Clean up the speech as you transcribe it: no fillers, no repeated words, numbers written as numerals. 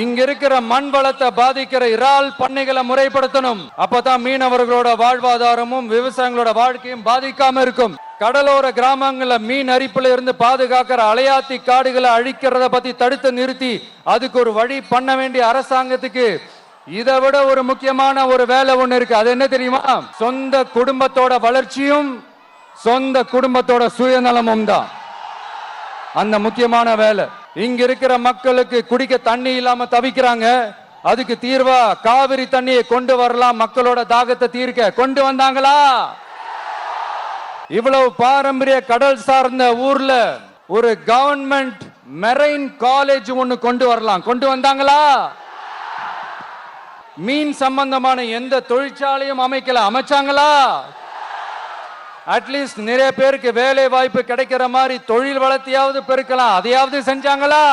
இங்க இருக்கிற மண் வளத்தை பாதிக்கிற இறால் பண்ணைகளை முறைப்படுத்தணும். அப்பதான் மீனவர்களோட வாழ்வாதாரமும் விவசாயிகளோட வாழ்க்கையும் பாதிக்காம இருக்கும். கடலோர கிராமங்கள்ல மீன் அரிப்புல இருந்து பாதுகாக்கிற அலையாத்தி காடுகளை அழிக்கிறத பத்தி தடுத்து நிறுத்தி அதுக்கு ஒரு வழி பண்ண வேண்டிய அரசாங்கத்துக்கு இதை விட ஒரு முக்கியமான ஒரு வேலை ஒண்ணு இருக்கு. அது என்ன தெரியுமா? சொந்த குடும்பத்தோட வளர்ச்சியும் சொந்த குடும்பத்தோட சுயநலமும் தான் அந்த முக்கியமான வேலை. இங்க இருக்கிற மக்களுக்கு குடிக்க தண்ணி இல்லாம தவிக்கிறாங்க. அதுக்கு தீர்வா காவிரி தண்ணியை கொண்டு வரலாம். மக்களோட தாகத்தை தீர்க்க கொண்டு வந்தாங்களா? இவ்வளவு பாரம்பரிய கடல் சார்ந்த ஊர்ல ஒரு கவர்மெண்ட் மெரைன் காலேஜ் ஒன்னு கொண்டு வரலாம். கொண்டு வந்தாங்களா? மீன் சம்பந்தமான எந்த தொழிற்சாலையும் அமைக்கல. அமைச்சாங்களா? அட்லீஸ்ட் நிறைய பேருக்கு வேலை வாய்ப்பு கிடைக்கிற மாதிரி தொழில் வளர்த்தியாவது பெருக்கலாம். அதையாவது செஞ்சாங்களா?